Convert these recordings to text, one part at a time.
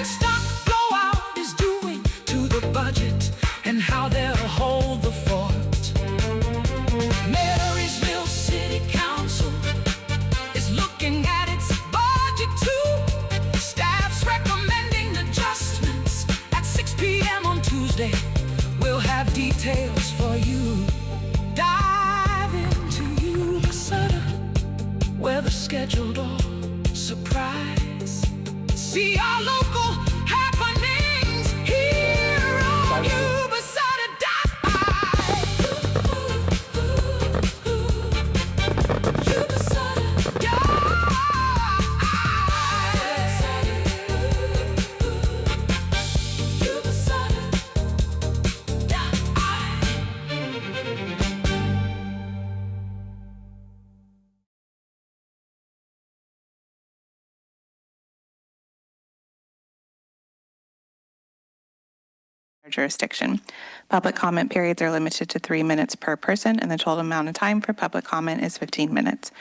Penstock blowout is doing to the budget and how they'll hold the fort. Marysville City Council is looking at its budget too. Staff's recommending adjustments at 6 p.m. on Tuesday. We'll have details for you. Dive into Yuba-Sutter, where the scheduled all surprise. See our local happenings here on jurisdiction. Public comment periods are limited to 3 minutes per person, and the total amount of time for public comment is 15 minutes.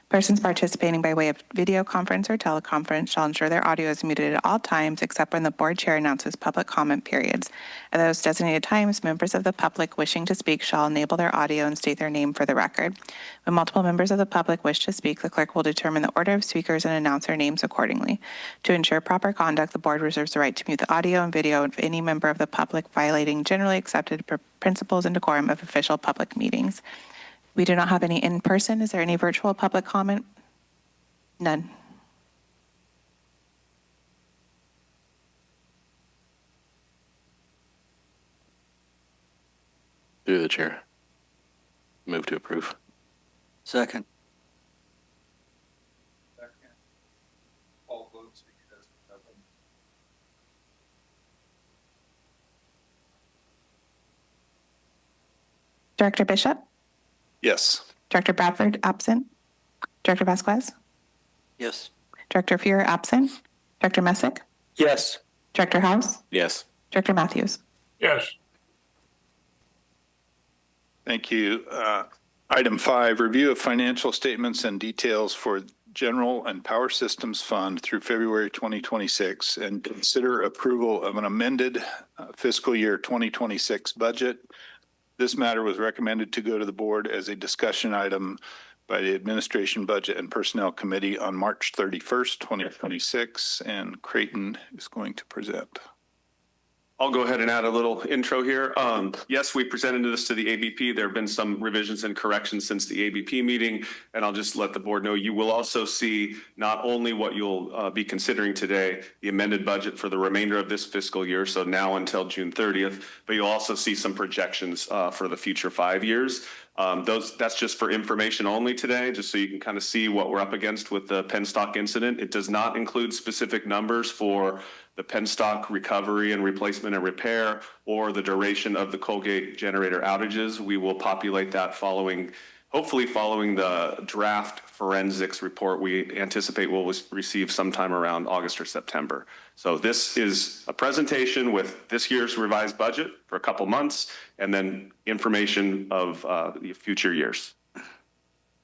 Persons participating by way of video conference or teleconference shall ensure their audio is muted at all times except when the board chair announces public comment periods. At those designated times, members of the public wishing to speak shall enable their audio and state their name for the record. When multiple members of the public wish to speak, the clerk will determine the order of speakers and announce their names accordingly. To ensure proper conduct, the board reserves the right to mute the audio and video of any member of the public violating generally accepted principles and decorum of official public meetings. We do not have any in person. Is there any virtual public comment? None. Through the chair. Move to approve. Second. All votes because of them. Director Bishop? Yes. Director Bradford, absent. Director Vasquez? Yes. Director Fuhrer, absent. Director Messick? Yes. Director House? Yes. Director Matthews? Yes. Thank you. Item 5, review of financial statements and details for General and Power Systems Fund through February 2026 and consider approval of an amended fiscal year 2026 budget. This matter was recommended to go to the board as a discussion item by the Administration Budget and Personnel Committee on March 31st, 2026, and Creighton is going to present. I'll go ahead and add a little intro here. Yes, we presented this to the ABP. There have been some revisions and corrections since the ABP meeting, and I'll just let the board know you will also see not only what you'll be considering today, the amended budget for the remainder of this fiscal year, so now until June 30th, but you'll also see some projections for the future 5 years. That's just for information only today, just so you can kind of see what we're up against with the Penstock incident. It does not include specific numbers for the Penstock recovery and replacement and repair or the duration of the Colgate generator outages. We will populate that hopefully following the draft forensics report we anticipate we'll receive sometime around August or September. So this is a presentation with this year's revised budget for a couple months and then information of the future years. Go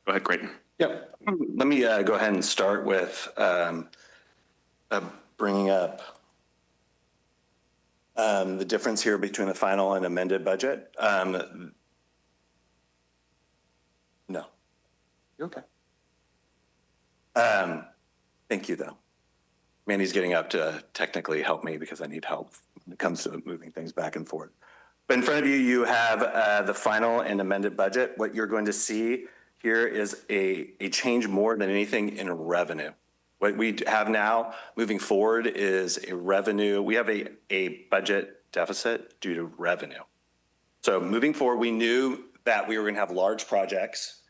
ahead, Creighton. Yep. Let me go ahead and start with bringing up the difference here between the final and amended budget. No. You're okay. Thank you, though. Mandy's getting up to technically help me because I need help when it comes to moving things back and forth. But in front of you, you have the final and amended budget. What you're going to see here is a change more than anything in revenue. What we have now moving forward is a revenue. We have a budget deficit due to revenue. So moving forward, we knew that we were going to have large projects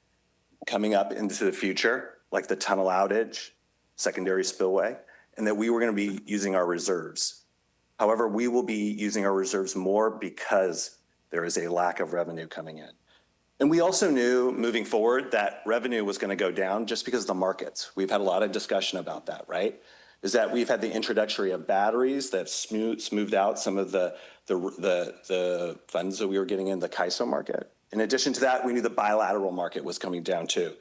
coming up into the future, like the tunnel outage, secondary spillway, and that we were going to be using our reserves. However, we will be using our reserves more because there is a lack of revenue coming in. And we also knew moving forward that revenue was going to go down just because of the markets. We've had a lot of discussion about that, right? Is that we've had the introductory of batteries that smoothed out some of the funds that we were getting in the CAISO market. In addition to that, we knew the bilateral market was coming down too.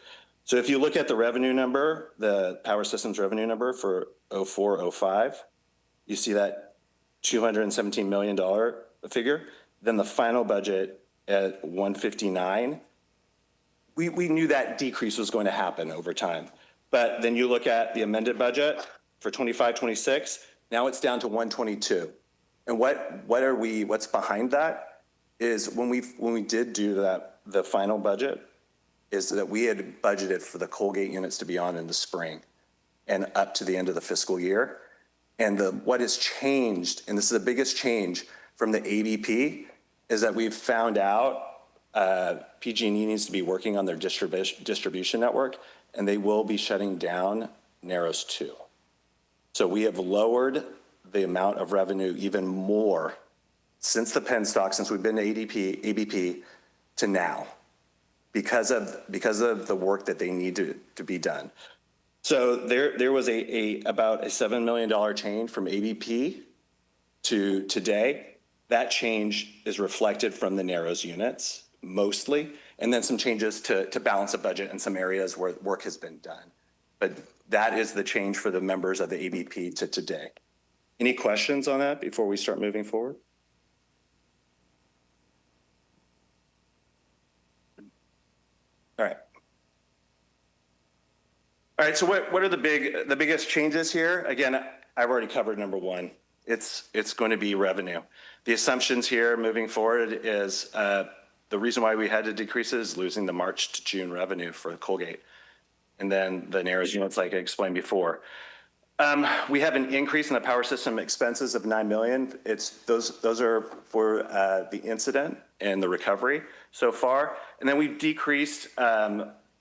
So if you look at the revenue number, the power systems revenue number for 04-05, You see that $217 million figure. Then the final budget at 159. We knew that decrease was going to happen over time. But then you look at the amended budget for 25, 26, now it's down to 122. And what's behind that is when we did do that, the final budget, is that we had budgeted for the Colgate units to be on in the spring and up to the end of the fiscal year. And what has changed, and this is the biggest change from the ABP, is that we've found out PG&E needs to be working on their distribution network, and they will be shutting down Narrows 2. So we have lowered the amount of revenue even more since the Penstock, since we've been to ABP to now, because of the work that they need to be done. So there was about a $7 million change from ABP to today. That change is reflected from the Narrows units mostly, and then some changes to balance a budget in some areas where work has been done. But that is the change for the members of the ABP to today. Any questions on that before we start moving forward? All right. All right, so what are the biggest changes here? Again, I've already covered number one. It's going to be revenue. The assumptions here moving forward is the reason why we had to decrease it is losing the March to June revenue for Colgate. And then the Narrows units, like I explained before. We have an increase in the power system expenses of $9 million. Those are for the incident and the recovery so far. And then we've decreased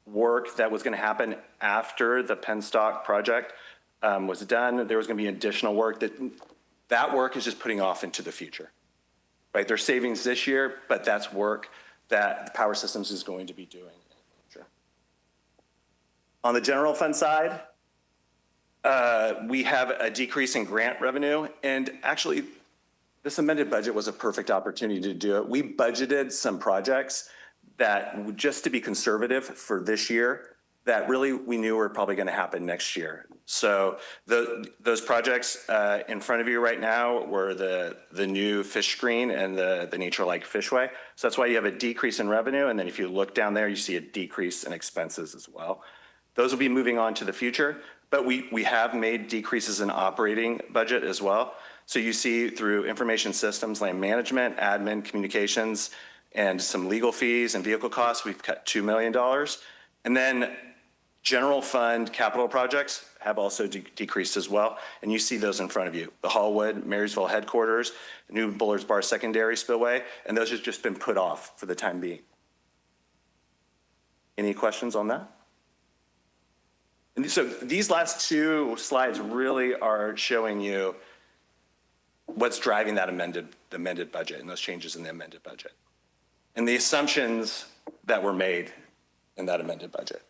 work that was going to happen after the Penstock project was done. There was going to be additional work that work is just putting off into the future, right? There's savings this year, but that's work that the power systems is going to be doing in the future. On the general fund side, we have a decrease in grant revenue, and actually this amended budget was a perfect opportunity to do it. We budgeted some projects that, just to be conservative for this year, that really we knew were probably going to happen next year. So those projects in front of you right now were the new fish screen and the Nature Like Fishway. So that's why you have a decrease in revenue, and then if you look down there, you see a decrease in expenses as well. Those will be moving on to the future, but we have made decreases in operating budget as well. So you see through information systems, land management, admin, communications, and some legal fees and vehicle costs, we've cut $2 million. And then general fund capital projects have also decreased as well. And you see those in front of you. The Hallwood, Marysville headquarters, the new Bullards Bar secondary spillway, and those have just been put off for the time being. Any questions on that? And so these last two slides really are showing you what's driving that amended budget and those changes in the amended budget and the assumptions that were made in that amended budget.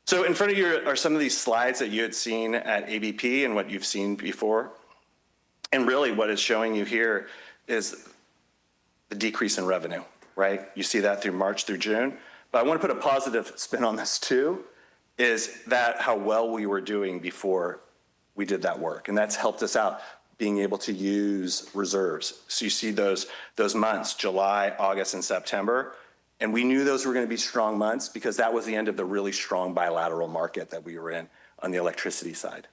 So in front of you are some of these slides that you had seen at ABP and what you've seen before. And really what it's showing you here is the decrease in revenue, right? You see that through March through June. But I want to put a positive spin on this too, is that how well we were doing before we did that work. And that's helped us out being able to use reserves. So you see those months, July, August, and September. And we knew those were going to be strong months because that was the end of the really strong bilateral market that we were in on the electricity side.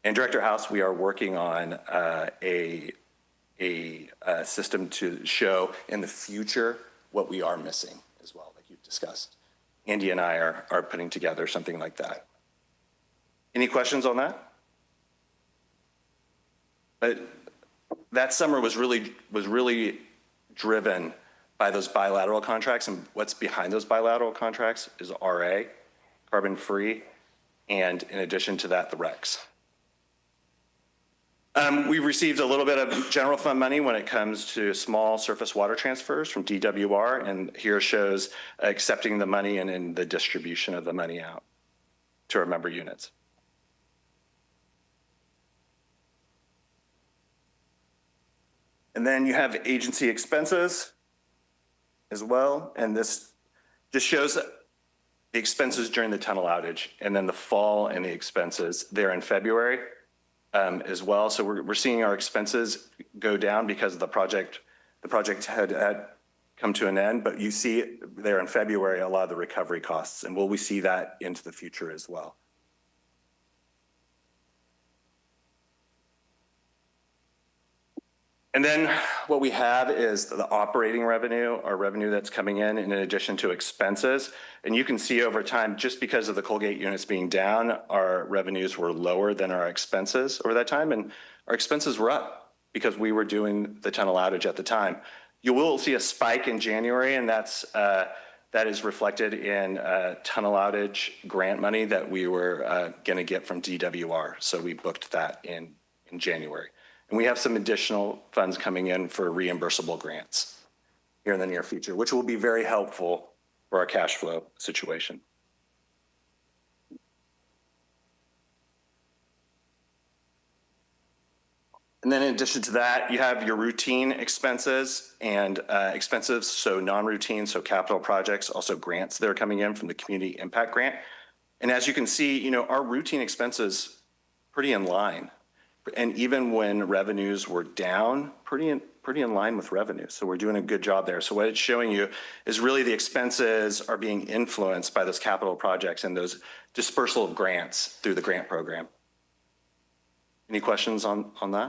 And Director House, we are working on a system to show in the future what we are missing as well, like you've discussed. Andy and I are putting together something like that. Any questions on that? But that summer was really driven by those bilateral contracts, and what's behind those bilateral contracts is RA, carbon free, and in addition to that, the RECs. We received a little bit of general fund money when it comes to small surface water transfers from DWR, and here shows accepting the money and in the distribution of the money out to our member units. And then you have agency expenses as well, and this just shows the expenses during the tunnel outage and then the fall in the expenses there in February. as well. So we're seeing our expenses go down because the project had come to an end, but you see there in February, a lot of the recovery costs, and will we see that into the future as well? And then what we have is the operating revenue, our revenue that's coming in addition to expenses. And you can see over time, just because of the Colgate units being down, our revenues were lower than our expenses over that time. And our expenses were up because we were doing the tunnel outage at the time. You will see a spike in January, and that is reflected in tunnel outage grant money that we were going to get from DWR. So we booked that in January. And we have some additional funds coming in for reimbursable grants here in the near future, which will be very helpful for our cash flow situation. And then in addition to that, you have your routine expenses and expenses, so non-routine, so capital projects, also grants that are coming in from the Community Impact Grant. And as you can see, our routine expenses pretty in line. And even when revenues were down, pretty in line with revenue. So we're doing a good job there. So what it's showing you is really the expenses are being influenced by those capital projects and those dispersal of grants through the grant program. Any questions on that?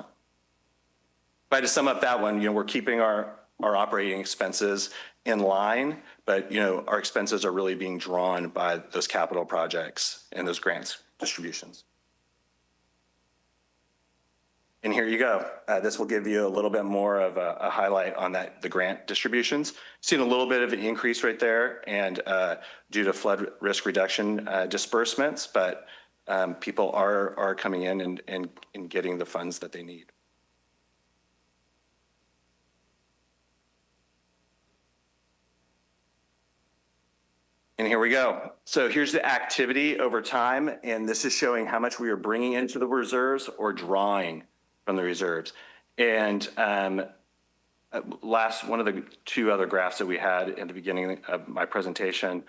If I had to sum up that one, we're keeping our operating expenses in line, but our expenses are really being drawn by those capital projects and those grants distributions. And here you go. This will give you a little bit more of a highlight on the grant distributions. Seen a little bit of an increase right there, and due to flood risk reduction disbursements, but people are coming in and getting the funds that they need. And here we go. So here's the activity over time, and this is showing how much we are bringing into the reserves or drawing from the reserves. And one of the two other graphs that we had in the beginning of my presentation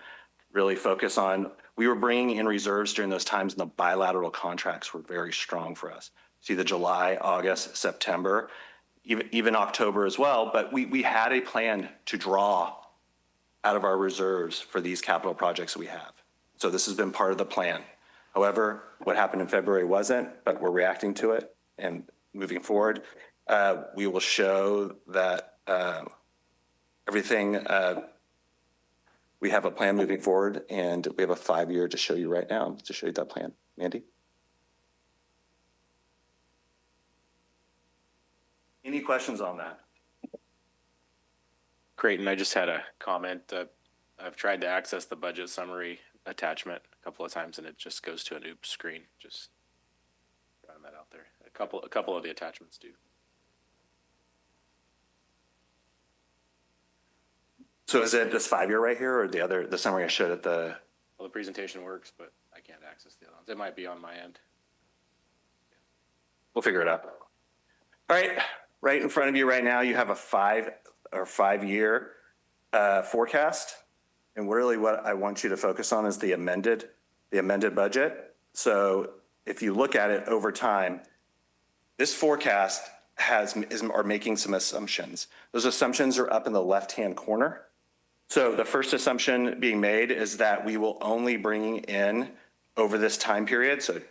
really focus on, we were bringing in reserves during those times, and the bilateral contracts were very strong for us. See the July, August, September, even October as well, but we had a plan to draw out of our reserves for these capital projects we have. So this has been part of the plan. However, what happened in February wasn't, but we're reacting to it. And moving forward, we will show that everything, we have a plan moving forward, and we have a 5-year to show you right now, to show you that plan. Mandy? Any questions on that? Great, and I just had a comment. I've tried to access the budget summary attachment a couple of times, and it just goes to an oops screen. Just throwing that out there. A couple of the attachments do. So is it this 5-year right here, or the summary I showed at the? Well, the presentation works, but I can't access the other ones. It might be on my end. We'll figure it out. All right, right in front of you right now, you have a 5-year forecast. And really what I want you to focus on is the amended budget. So if you look at it over time, this forecast are making some assumptions. Those assumptions are up in the left-hand corner. So the first assumption being made is that we will only bring in over this time period. So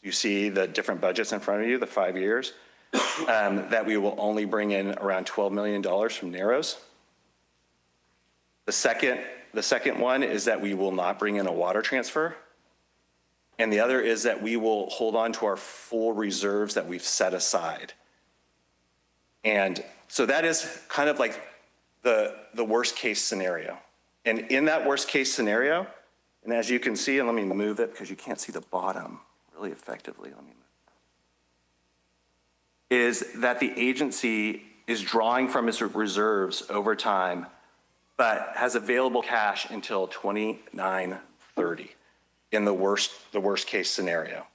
you see the different budgets in front of you, the 5 years, that we will only bring in around $12 million from Narrows. The second one is that we will not bring in a water transfer. And the other is that we will hold on to our full reserves that we've set aside. And so that is kind of like the worst case scenario. And in that worst case scenario, and as you can see, and let me move it because you can't see the bottom really effectively, let me move it, is that the agency is drawing from its reserves over time, but has available cash until 29/30 in the worst case scenario.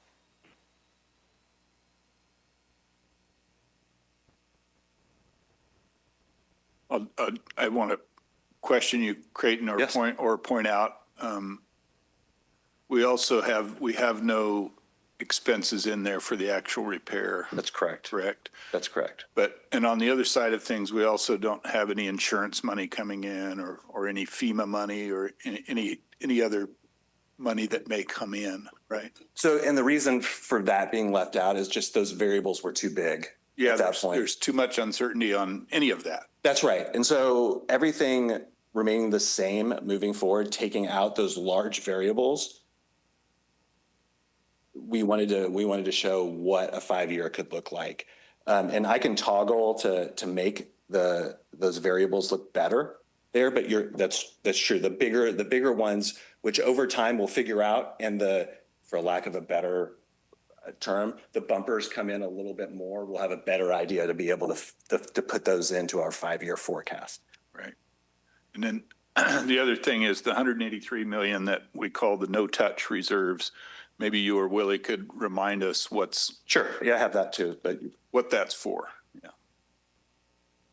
I want to question you, Creighton, or Yes. point out. We have no expenses in there for the actual repair. That's correct. Correct. That's correct. But, and on the other side of things, we also don't have any insurance money coming in or any FEMA money or any other money that may come in, right? So, and the reason for that being left out is just those variables were too big. Yeah, at that point. there's too much uncertainty on any of that. That's right. And so everything remaining the same moving forward, taking out those large variables, we wanted to show what a 5-year could look like. And I can toggle to make those variables look better there, but that's true. The bigger ones, which over time we'll figure out, and for lack of a better term, the bumpers come in a little bit more. We'll have a better idea to be able to put those into our 5-year forecast. Right. And then the other thing is the $183 million that we call the no-touch reserves. Maybe you or Willie could remind us Sure. Yeah, I have that too. But what that's for. Yeah.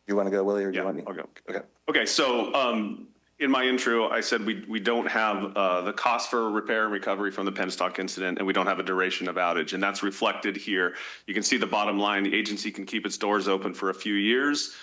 you want to go, Willie, or do you Yeah, want me? I'll go. Okay. Okay, so in my intro, I said we don't have the cost for repair and recovery from the Penstock incident, and we don't have a duration of outage, and that's reflected here. You can see the bottom line. The agency can keep its doors open for a few years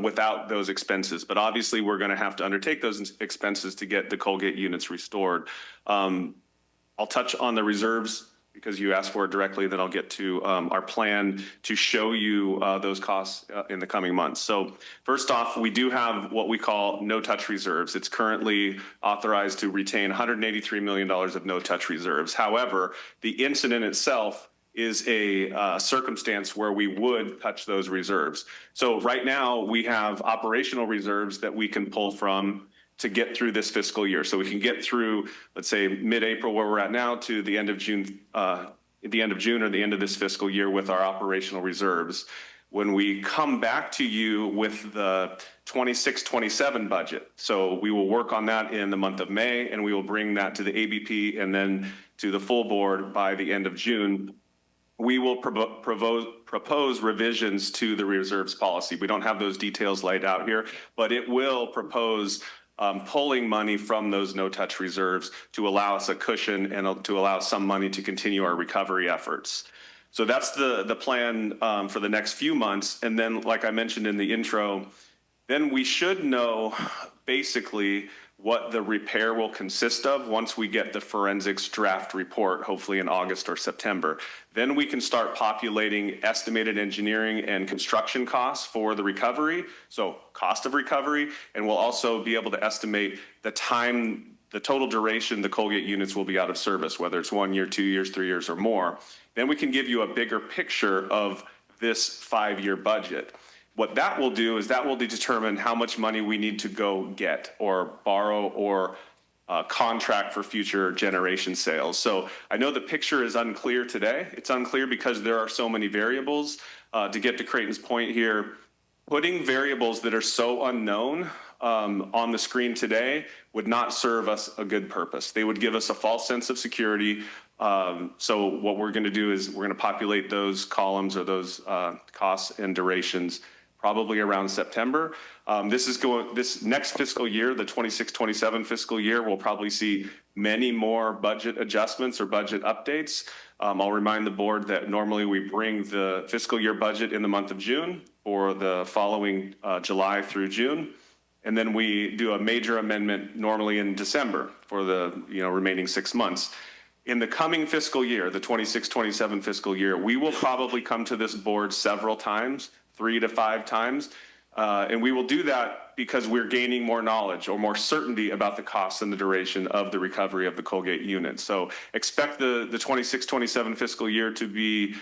without those expenses, but obviously we're going to have to undertake those expenses to get the Colgate units restored. I'll touch on the reserves because you asked for it directly, then I'll get to our plan to show you those costs in the coming months. So first off, we do have what we call no-touch reserves. It's currently authorized to retain $183 million of no-touch reserves. However, the incident itself is a circumstance where we would touch those reserves. So right now we have operational reserves that we can pull from to get through this fiscal year. So we can get through, let's say, mid-April where we're at now to the end of June, or the end of this fiscal year with our operational reserves. When we come back to you with the 26-27 budget, so we will work on that in the month of May, and we will bring that to the ABP and then to the full board by the end of June. We will propose revisions to the reserves policy. We don't have those details laid out here, but it will propose pulling money from those no-touch reserves to allow us a cushion and to allow some money to continue our recovery efforts. So that's the plan for the next few months. And then, like I mentioned in the intro, then we should know basically what the repair will consist of once we get the forensics draft report, hopefully in August or September. Then we can start populating estimated engineering and construction costs for the recovery, so cost of recovery, and we'll also be able to estimate the time, the total duration the Colgate units will be out of service, whether it's 1 year, 2 years, 3 years, or more. Then we can give you a bigger picture of this 5-year budget. What that will do is that will determine how much money we need to go get or borrow or contract for future generation sales. So I know the picture is unclear today. It's unclear because there are so many variables. To get to Creighton's point here, putting variables that are so unknown on the screen today would not serve us a good purpose. They would give us a false sense of security. So what we're going to do is we're going to populate those columns or those costs and durations probably around September. This next fiscal year, the 26-27 fiscal year, we'll probably see many more budget adjustments or budget updates. I'll remind the board that normally we bring the fiscal year budget in the month of June for the following July through June. And then we do a major amendment normally in December for the remaining 6 months. In the coming fiscal year, the 26-27 fiscal year, we will probably come to this board several times, 3 to 5 times. And we will do that because we're gaining more knowledge or more certainty about the costs and the duration of the recovery of the Colgate unit. So expect the 26-27 fiscal year to be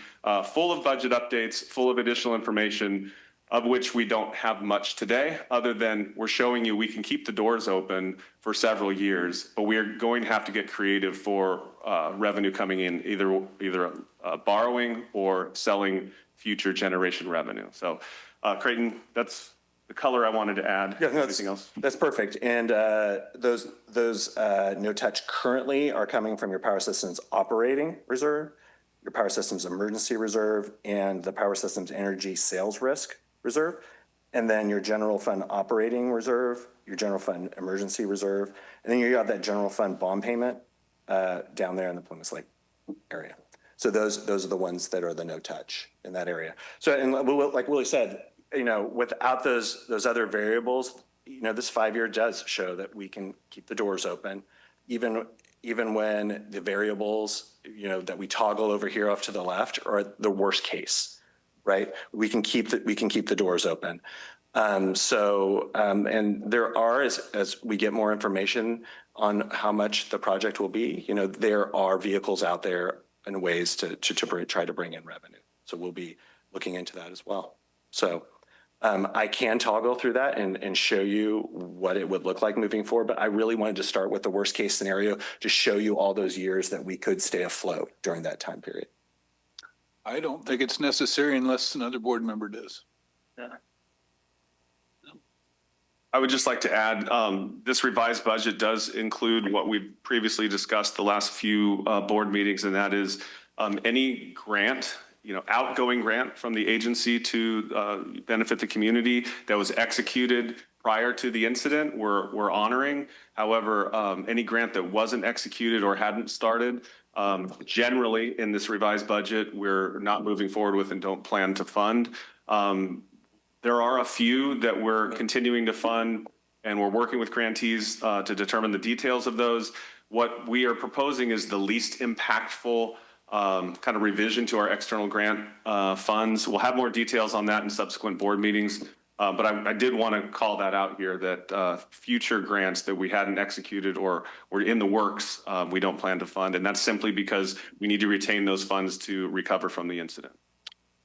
full of budget updates, full of additional information, of which we don't have much today, other than we're showing you we can keep the doors open for several years, but we're going to have to get creative for revenue coming in, either borrowing or selling future generation revenue. So Creighton, that's the color I wanted to add. Yeah, no, anything else? That's perfect. And those no touch currently are coming from your power systems operating reserve, your power systems emergency reserve, and the power systems energy sales risk reserve, and then your general fund operating reserve, your general fund emergency reserve, and then you got that general fund bond payment down there in the Plymouth Lake area. So those are the ones that are the no touch in that area. So, and like Willie said, without those other variables, this 5-year does show that we can keep the doors open, even when the variables, that we toggle over here off to the left are the worst case, right? We can keep the doors open. And there are, as we get more information on how much the project will be, there are vehicles out there and ways to try to bring in revenue. So we'll be looking into that as well. So I can toggle through that and show you what it would look like moving forward, but I really wanted to start with the worst case scenario to show you all those years that we could stay afloat during that time period. I don't think it's necessary unless another board member does. I would just like to add, this revised budget does include what we've previously discussed the last few board meetings, and that is any grant, outgoing grant from the agency to benefit the community that was executed prior to the incident, we're honoring. However, any grant that wasn't executed or hadn't started, generally in this revised budget, we're not moving forward with and don't plan to fund. There are a few that we're continuing to fund, and we're working with grantees to determine the details of those. What we are proposing is the least impactful kind of revision to our external grant funds. We'll have more details on that in subsequent board meetings, but I did want to call that out here that future grants that we hadn't executed or were in the works, we don't plan to fund, and that's simply because we need to retain those funds to recover from the incident.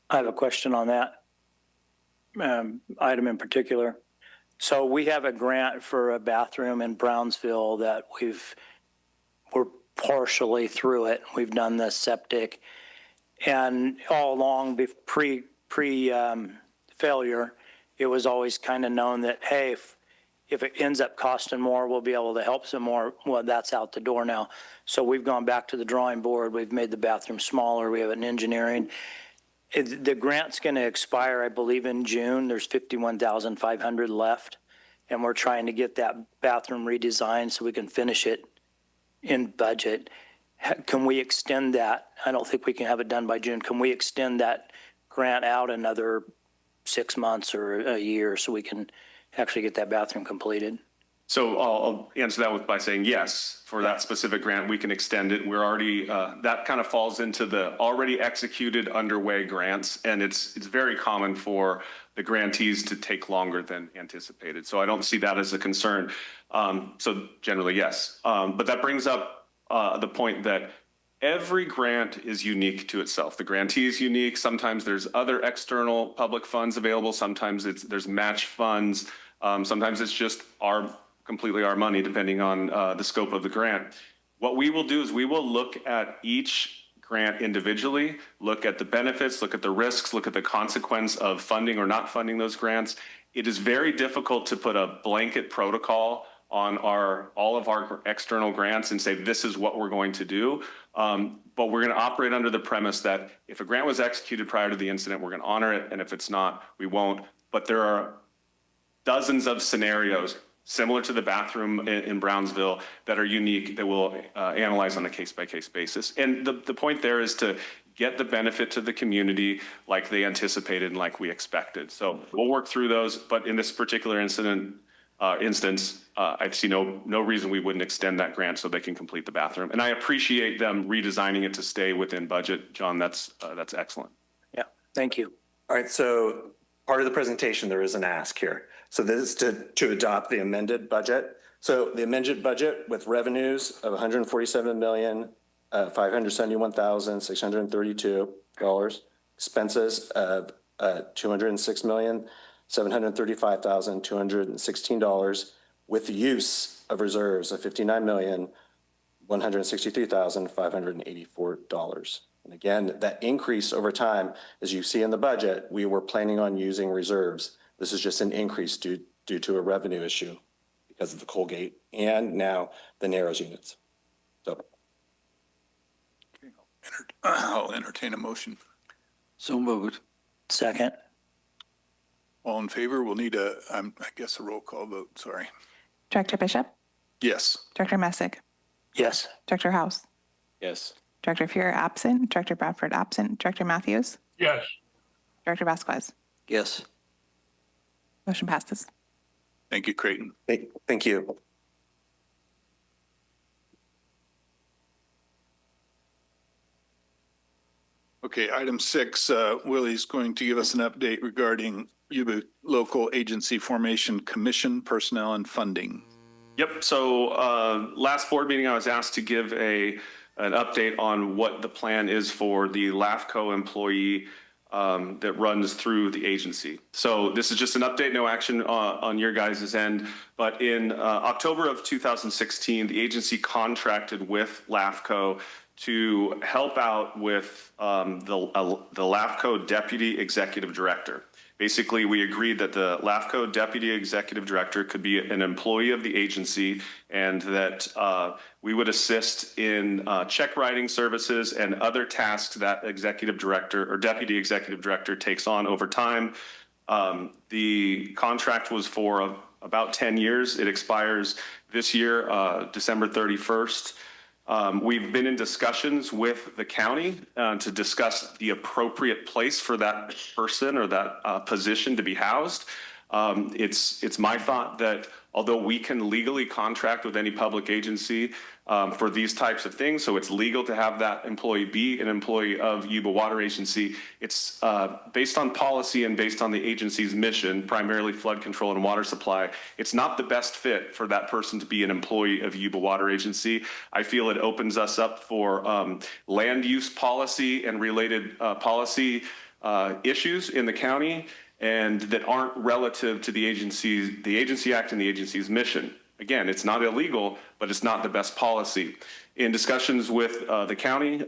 I have a question on that item in particular. So we have a grant for a bathroom in Brownsville that we're partially through it. We've done the septic, and all along pre failure, it was always kind of known that, hey, if it ends up costing more, we'll be able to help some more. Well, that's out the door now. So we've gone back to the drawing board. We've made the bathroom smaller. We have an engineering. The grant's going to expire, I believe, in June. There's $51,500 left, and we're trying to get that bathroom redesigned so we can finish it in budget. Can we extend that? I don't think we can have it done by June. Can we extend that grant out another 6 months or a year so we can actually get that bathroom completed? So I'll answer that by saying yes, for that specific grant, we can extend it. We're already, that kind of falls into the already executed underway grants, and it's very common for the grantees to take longer than anticipated. So I don't see that as a concern. So generally, yes. But that brings up the point that every grant is unique to itself. The grantee is unique. Sometimes there's other external public funds available. Sometimes there's match funds. Sometimes it's just completely our money, depending on the scope of the grant. What we will do is we will look at each grant individually, look at the benefits, look at the risks, look at the consequence of funding or not funding those grants. It is very difficult to put a blanket protocol on all of our external grants and say, this is what we're going to do. But we're going to operate under the premise that if a grant was executed prior to the incident, we're going to honor it. And if it's not, we won't. But there are dozens of scenarios similar to the bathroom in Brownsville that are unique that we'll analyze on a case-by-case basis. And the point there is to get the benefit to the community like they anticipated and like we expected. So we'll work through those, but in this particular instance, I see no reason we wouldn't extend that grant so they can complete the bathroom. And I appreciate them redesigning it to stay within budget. John, that's excellent. Yeah, thank you. All right, so part of the presentation, there is an ask here. So this is to adopt the amended budget. So the amended budget with revenues of $147,571,632, expenses of $206,735,216, with the use of reserves of $59,163,584. And again, that increase over time, as you see in the budget, we were planning on using reserves. This is just an increase due to a revenue issue because of the Colgate and now the Narrows units. So I'll entertain a motion. So moved. Second. All in favor? We'll need I guess a roll call vote. Sorry. Director Bishop, Yes. Director Messick, Yes. Director House, Yes. Director Fuhrer absent. Director Bradford absent. Director Matthews. Yes. Director Vasquez. Yes. Motion passes. Thank you, Creighton. Thank you. Okay, item 6, Willie's going to give us an update regarding Yuba Local Agency Formation Commission personnel and funding. Yep. So last board meeting, I was asked to give an update on what the plan is for the LAFCO employee that runs through the agency. So this is just an update, no action on your guys' end. But in October of 2016, the agency contracted with LAFCO to help out with the LAFCO Deputy Executive Director. Basically, we agreed that the LAFCO Deputy Executive Director could be an employee of the agency and that we would assist in check writing services and other tasks that Executive Director or Deputy Executive Director takes on over time. The contract was for about 10 years. It expires this year, December 31st. We've been in discussions with the county to discuss the appropriate place for that person or that position to be housed. It's my thought that although we can legally contract with any public agency for these types of things, so it's legal to have that employee be an employee of Yuba Water Agency, it's based on policy and based on the agency's mission, primarily flood control and water supply, it's not the best fit for that person to be an employee of Yuba Water Agency. I feel it opens us up for land use policy and related policy issues in the county and that aren't relative to the Agency Act and the agency's mission. Again, it's not illegal, but it's not the best policy. In discussions with the county,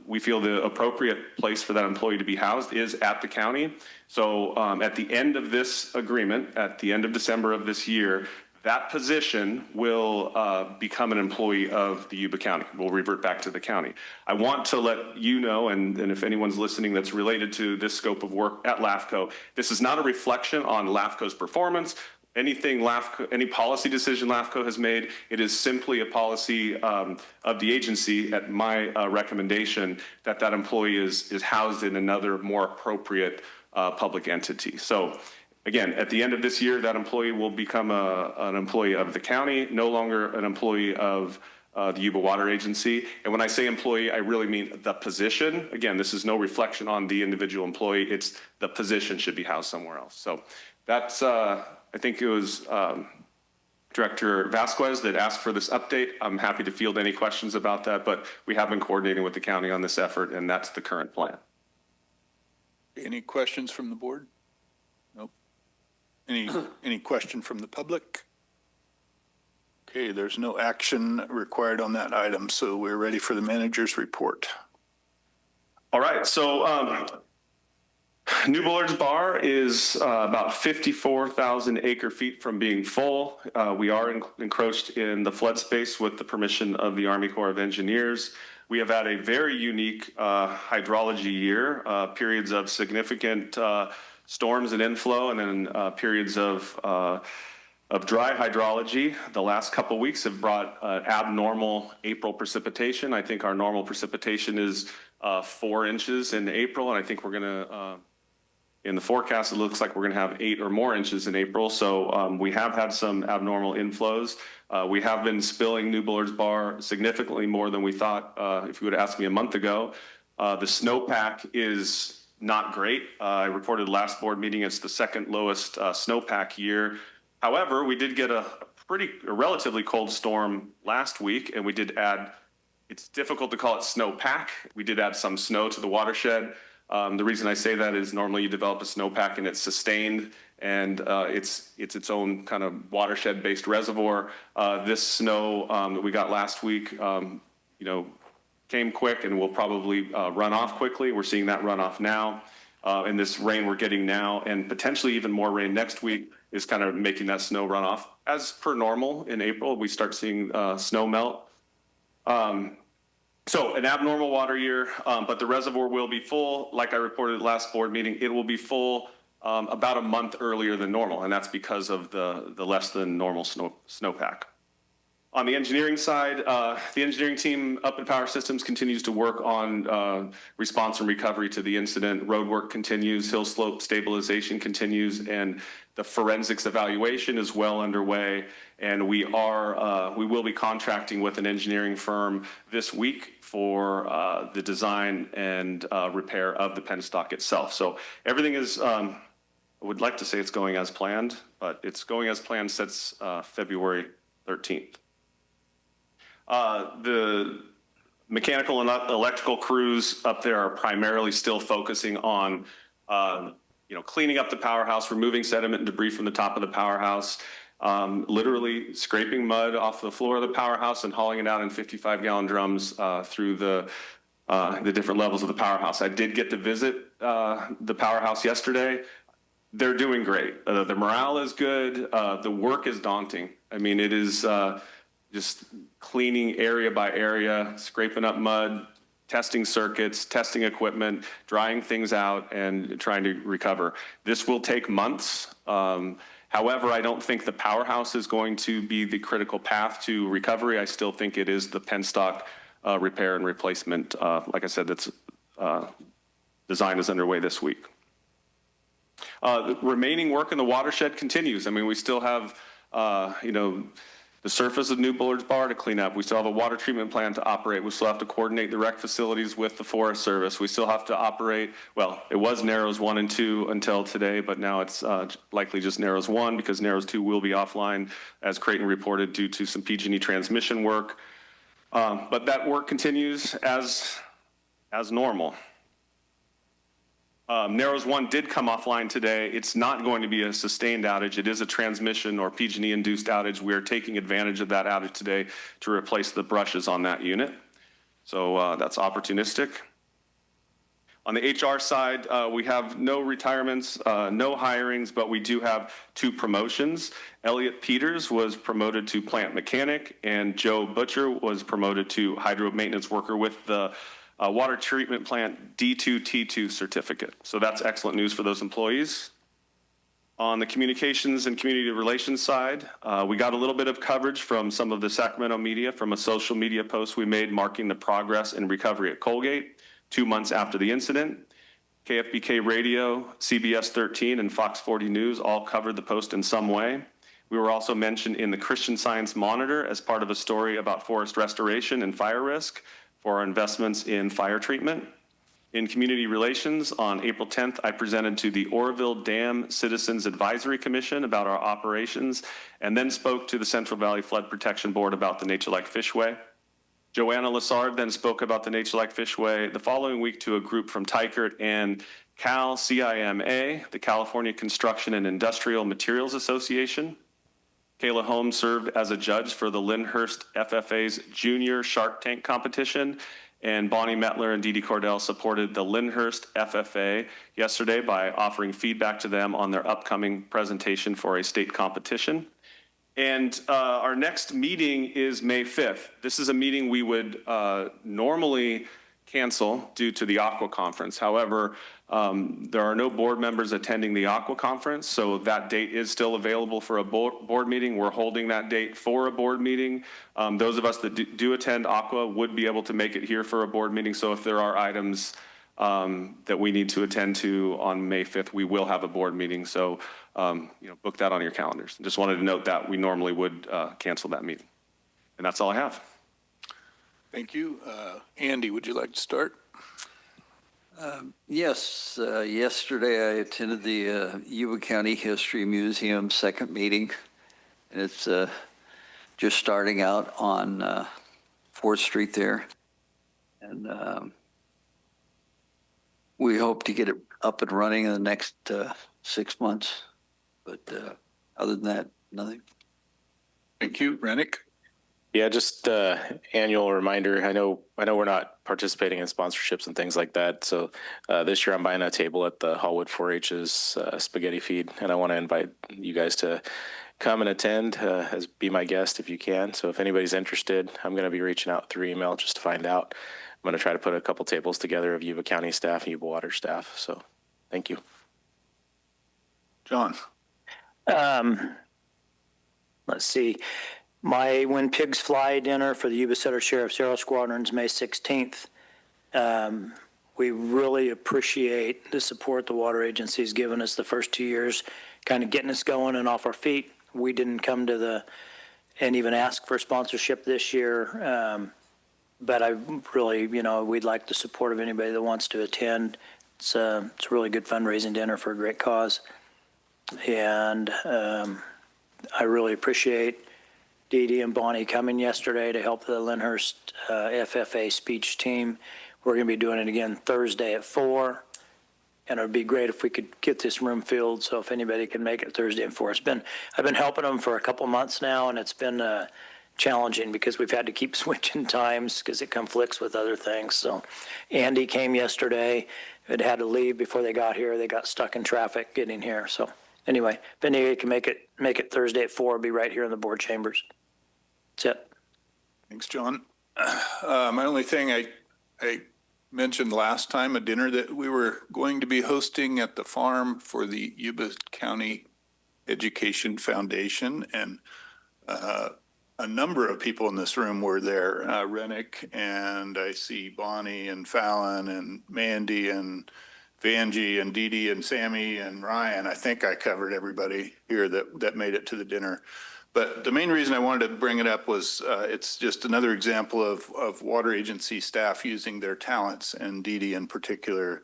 we feel the appropriate place for that employee to be housed is at the county. So at the end of this agreement, at the end of December of this year, that position will become an employee of the Yuba County. We'll revert back to the county. I want to let you know, and if anyone's listening that's related to this scope of work at LAFCO, this is not a reflection on LAFCO's performance. Anything LAFCO, any policy decision LAFCO has made, it is simply a policy of the agency at my recommendation that that employee is housed in another more appropriate public entity. So again, at the end of this year, that employee will become an employee of the county, no longer an employee of the Yuba Water Agency. And when I say employee, I really mean the position. Again, this is no reflection on the individual employee. It's the position should be housed somewhere else. So that's, I think it was Director Vasquez that asked for this update. I'm happy to field any questions about that, but we have been coordinating with the county on this effort, and that's the current plan. Any questions from the board? Nope. Any question from the public? Okay, there's no action required on that item, so we're ready for the manager's report. All right, so New Bullard's Bar is about 54,000 acre feet from being full. We are encroached in the flood space with the permission of the Army Corps of Engineers. We have had a very unique hydrology year, periods of significant storms and inflow, and then periods of dry hydrology. The last couple of weeks have brought abnormal April precipitation. I think our normal precipitation is 4 inches in April, and I think we're going to, in the forecast, it looks like we're going to have 8 or more inches in April. So we have had some abnormal inflows. We have been spilling New Bullard's Bar significantly more than we thought if you would ask me a month ago. The snowpack is not great. I reported last board meeting it's the second lowest snowpack year. However, we did get a relatively cold storm last week, and we did add, it's difficult to call it snowpack. We did add some snow to the watershed. The reason I say that is normally you develop a snowpack and it's sustained, and it's its own kind of watershed-based reservoir. This snow that we got last week, came quick and will probably run off quickly. We're seeing that run off now. And this rain we're getting now, and potentially even more rain next week, is kind of making that snow run off. As per normal in April, we start seeing snow melt. So an abnormal water year, but the reservoir will be full. Like I reported last board meeting, it will be full about a month earlier than normal, and that's because of the less than normal snowpack. On the engineering side, the engineering team up in Power Systems continues to work on response and recovery to the incident. Road work continues, hill slope stabilization continues, and the forensics evaluation is well underway. And we will be contracting with an engineering firm this week for the design and repair of the penstock itself. So everything is, I would like to say it's going as planned, but it's going as planned since February 13th. The mechanical and electrical crews up there are primarily still focusing on, cleaning up the powerhouse, removing sediment and debris from the top of the powerhouse, literally scraping mud off the floor of the powerhouse and hauling it out in 55-gallon drums through the different levels of the powerhouse. I did get to visit the powerhouse yesterday. They're doing great. The morale is good. The work is daunting. I mean, it is just cleaning area by area, scraping up mud, testing circuits, testing equipment, drying things out, and trying to recover. This will take months. However, I don't think the powerhouse is going to be the critical path to recovery. I still think it is the penstock repair and replacement. Like I said, that's design is underway this week. The remaining work in the watershed continues. I mean, we still have, the surface of New Bullards Bar to clean up. We still have a water treatment plant to operate. We still have to coordinate the rec facilities with the Forest Service. We still have to operate, well, it was Narrows 1 and 2 until today, but now it's likely just Narrows 1 because Narrows 2 will be offline, as Creighton reported, due to some PG&E transmission work. But that work continues as normal. Narrows 1 did come offline today. It's not going to be a sustained outage. It is a transmission or PG&E induced outage. We are taking advantage of that outage today to replace the brushes on that unit. So that's opportunistic. On the HR side, we have no retirements, no hirings, but we do have 2 promotions. Elliot Peters was promoted to plant mechanic, and Joe Butcher was promoted to hydro maintenance worker with the water treatment plant D2T2 certificate. So that's excellent news for those employees. On the communications and community relations side, we got a little bit of coverage from some of the Sacramento media from a social media post we made marking the progress in recovery at Colgate 2 months after the incident. KFBK Radio, CBS 13, and Fox 40 News all covered the post in some way. We were also mentioned in the Christian Science Monitor as part of a story about forest restoration and fire risk for our investments in fire treatment. In community relations, on April 10th, I presented to the Oroville Dam Citizens Advisory Commission about our operations, and then spoke to the Central Valley Flood Protection Board about the Nature-like Fishway. Joanna Lassard then spoke about the Nature-like Fishway the following week to a group from Tykert and CIMA, the California Construction and Industrial Materials Association. Kayla Holmes served as a judge for the Lyndhurst FFA's Junior Shark Tank competition, and Bonnie Metler and Dee Dee Cordell supported the Lyndhurst FFA yesterday by offering feedback to them on their upcoming presentation for a state competition. And our next meeting is May 5th. This is a meeting we would normally cancel due to the Aqua Conference. However, there are no board members attending the Aqua Conference, so that date is still available for a board meeting. We're holding that date for a board meeting. Those of us that do attend Aqua would be able to make it here for a board meeting, so if there are items that we need to attend to on May 5th, we will have a board meeting, so book that on your calendars. Just wanted to note that we normally would cancel that meeting. And that's all I have. Thank you. Andy, would you like to start? Yes, yesterday I attended the Yuba County History Museum second meeting, and it's just starting out on 4th Street there. And we hope to get it up and running in the next 6 months. But other than that, nothing. Thank you. Rennick? Yeah, just annual reminder. I know we're not participating in sponsorships and things like that. So this year I'm buying a table at the Hallwood 4-H's spaghetti feed, and I want to invite you guys to come and attend, as be my guest if you can. So if anybody's interested, I'm going to be reaching out through email just to find out. I'm going to try to put a couple tables together of Yuba County staff and Yuba Water staff. So thank you. John? Let's see. My When Pigs Fly dinner for the Yuba-Sutter Sheriff's Aero Squadron's May 16th. We really appreciate the support the water agency's given us the first 2 years, kind of getting us going and off our feet. We didn't come to and even ask for sponsorship this year. But I really, we'd like the support of anybody that wants to attend. It's a really good fundraising dinner for a great cause. And I really appreciate Dee Dee and Bonnie coming yesterday to help the Lyndhurst FFA speech team. We're going to be doing it again Thursday at 4. And it would be great if we could get this room filled. So if anybody can make it Thursday at 4. I've been helping them for a couple months now, and it's been challenging because we've had to keep switching times because it conflicts with other things. So Andy came yesterday. It had to leave before they got here. They got stuck in traffic getting here. So anyway, if anybody can make it Thursday at 4, I'll be right here in the board chambers. That's it. Thanks, John. My only thing I mentioned last time, a dinner that we were going to be hosting at the farm for the Yuba County Education Foundation, and a number of people in this room were there. Rennick, and I see Bonnie and Fallon and Mandy and Vanjie and Dee Dee and Sammy and Ryan. I think I covered everybody here that made it to the dinner. But the main reason I wanted to bring it up was it's just another example of water agency staff using their talents, and Dee Dee in particular,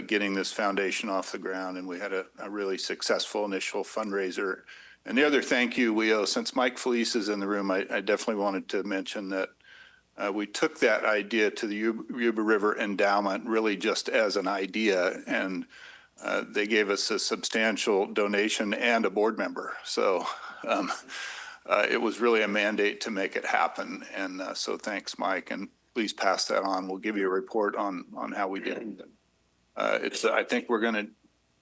getting this foundation off the ground. And we had a really successful initial fundraiser. And the other thank you we owe, since Mike Felice is in the room, I definitely wanted to mention that we took that idea to the Yuba River Endowment really just as an idea, and they gave us a substantial donation and a board member. So it was really a mandate to make it happen. And so thanks, Mike, and please pass that on. We'll give you a report on how we did. I think we're going to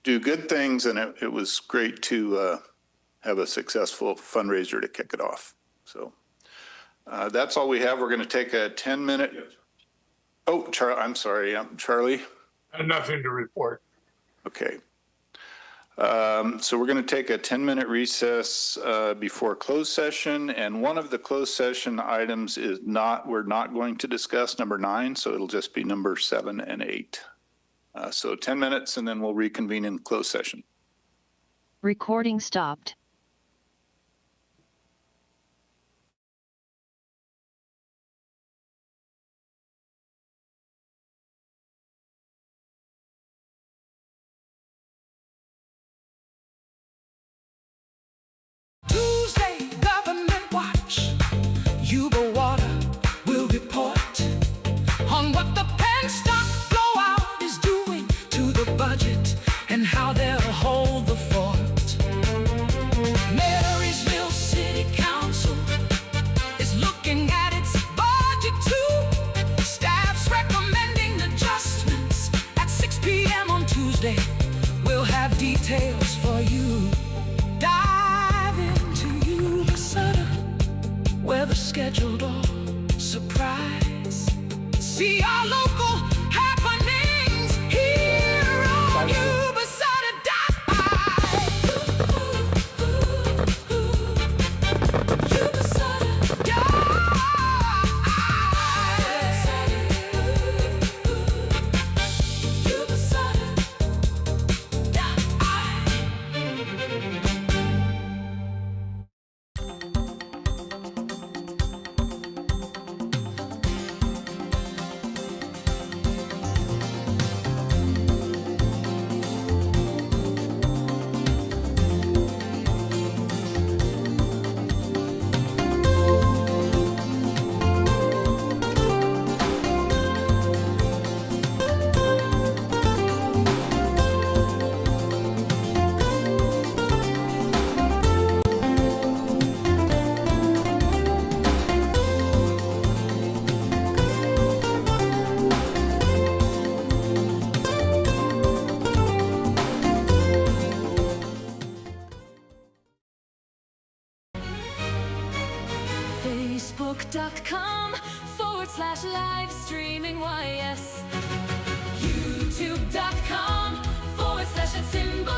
do good things, and it was great to have a successful fundraiser to kick it off. So that's all we have. We're going to take a 10-minute. Oh, I'm sorry. Charlie. I have nothing to report. Okay. So we're going to take a 10-minute recess before closed session. And one of the closed session items is we're not going to discuss number 9. So it'll just be number 7 and 8. So 10 minutes, and then we'll reconvene in closed session. Recording stopped. Tuesday, government watch. Yuba Water will report on what the Penstock blowout is doing to the budget and how they'll hold the fort. Marysville City Council is looking at its budget too. Staff's recommending adjustments at 6 p.m. on Tuesday. We'll have details for you. Dive into Yuba-Sutter, where the scheduled all surprise. See our local happenings here on Facebook.com/live streaming YS. YouTube.com/@symbol